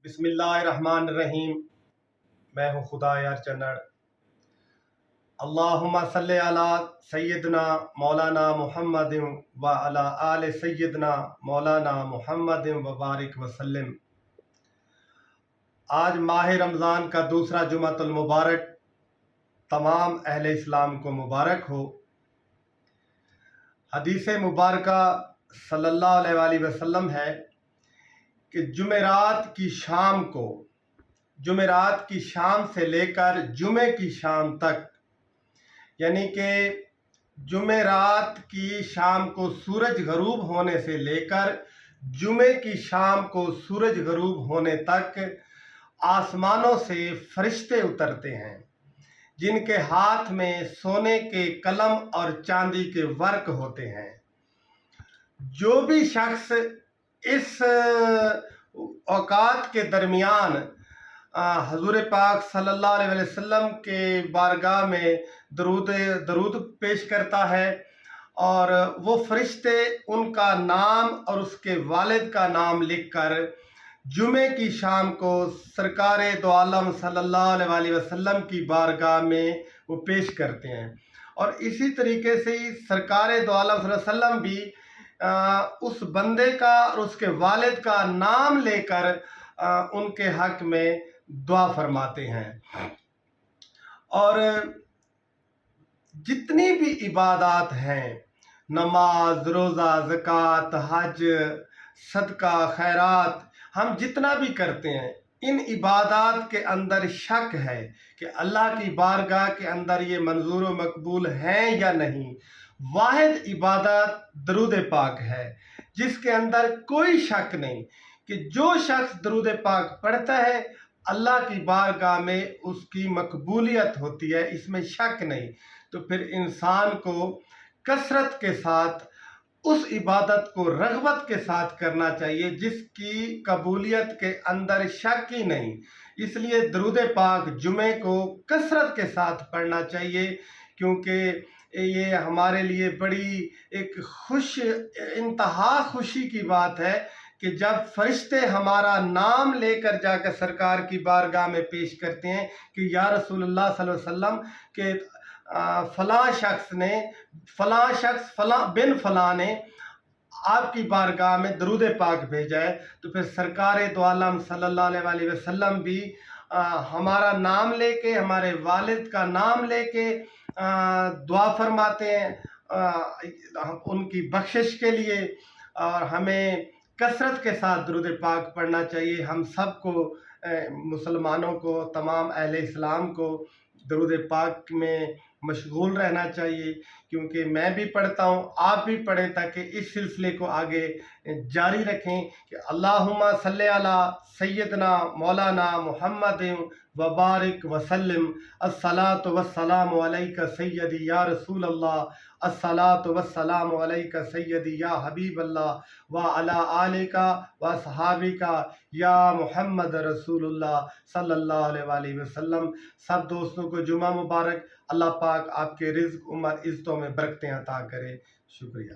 बिस्मिल्लाहिर्रहमानिर्रहीम। मैं हूँ खुदा यार चन्नड़। अल्लाहुम्मा सल्ले अला सैयदना मौलाना मुहम्मदिन व अला आले सैयदना मौलाना मुहम्मदिन व बारिक वसल्लम। आज माह रमज़ान का दूसरा जुमातुल मुबारक तमाम अहले इस्लाम को मुबारक हो। हदीस मुबारका सल्लल्लाहु अलैहि वसल्लम है कि जुमेरात की शाम से लेकर जुमे की शाम तक, यानी कि जुमेरात की शाम को सूरज गरूब होने से लेकर जुमे की शाम को सूरज गरूब होने तक आसमानों से फरिश्ते उतरते हैं, जिनके हाथ में सोने के कलम और चांदी के वर्क होते हैं। जो भी शख्स इस औकात के दरमियान हजूर पाक सल्लल्लाहु अलैहि वसल्लम के बारगाह में दरूद पेश करता है और वो फरिश्ते उनका नाम और उसके वालिद का नाम लिखकर जुमे की शाम को सरकार दो आलम सल्लल्लाहु अलैहि वसल्लम की बारगाह में वो पेश करते हैं। और इसी तरीके से ही सरकार दो आलम सल्लल्लाहु अलैहि वसल्लम भी उस बंदे का और उसके वालिद का नाम लेकर उनके हक में दुआ फरमाते हैं। और जितनी भी इबादत हैं, नमाज, रोज़ा, ज़कात, हज, सदका, खैरात, हम जितना भी करते हैं, इन इबादत के अंदर शक है कि अल्लाह की बारगाह के अंदर ये मंजूर व मकबूल हैं या नहीं। वाहिद इबादत दरूद पाक है, जिसके अंदर कोई शक नहीं कि जो शख्स दरूद पाक पढ़ता है अल्लाह की बारगाह में उसकी मकबूलियत होती है, इसमें शक नहीं। तो फिर इंसान को कसरत के साथ उस इबादत को रग़बत के साथ करना चाहिए जिसकी कबूलियत के अंदर शक ही नहीं। इसलिए दरूद पाक जुमे को कसरत के साथ पढ़ना चाहिए, क्योंकि ये हमारे लिए बड़ी एक इंतहा खुशी की बात है कि जब फरिश्ते हमारा नाम लेकर जाकर सरकार की बारगाह में पेश करते हैं कि या रसूलुल्लाह सल्लल्लाहु अलैहि वसल्लम के फलां शख्स बिन फलां ने आपकी बारगाह में दरूद पाक भेजा है, तो फिर सरकार दो आलम सल्लल्लाहु अलैहि वसल्लम भी हमारा नाम लेके, हमारे वालिद का नाम लेके दुआ फरमाते हैं उनकी बख्शिश के लिए। और हमें कसरत के साथ दरूद पाक पढ़ना चाहिए। हम सबको, मुसलमानों को, तमाम अहले इस्लाम को दरूद पाक में मशगूल रहना चाहिए, क्योंकि मैं भी पढ़ता हूँ, आप भी पढ़ें, ताकि इस सिलसिले को आगे जारी रखें कि अल्लाहुम्मा सल्ले अला सैयदना मौलाना मुहम्मदिन व बारिक वसल्लम। अस्सलातु वस्सलामु अलैका सैयदी या रसूल अल्लाह, अस्सलातु वस्सलामु अलैका सैयदी या हबीब अल्लाह व अला आलिका व सहाबिका या मुहम्मद रसूलुल्लाह सल्लल्लाहु अलैहि वसल्लम। सब दोस्तों को जुमा मुबारक। अल्लाह पाक आपके रिज़्क़, उम्र, इज़्ज़तों में बरकतें अता करे। शुक्रिया।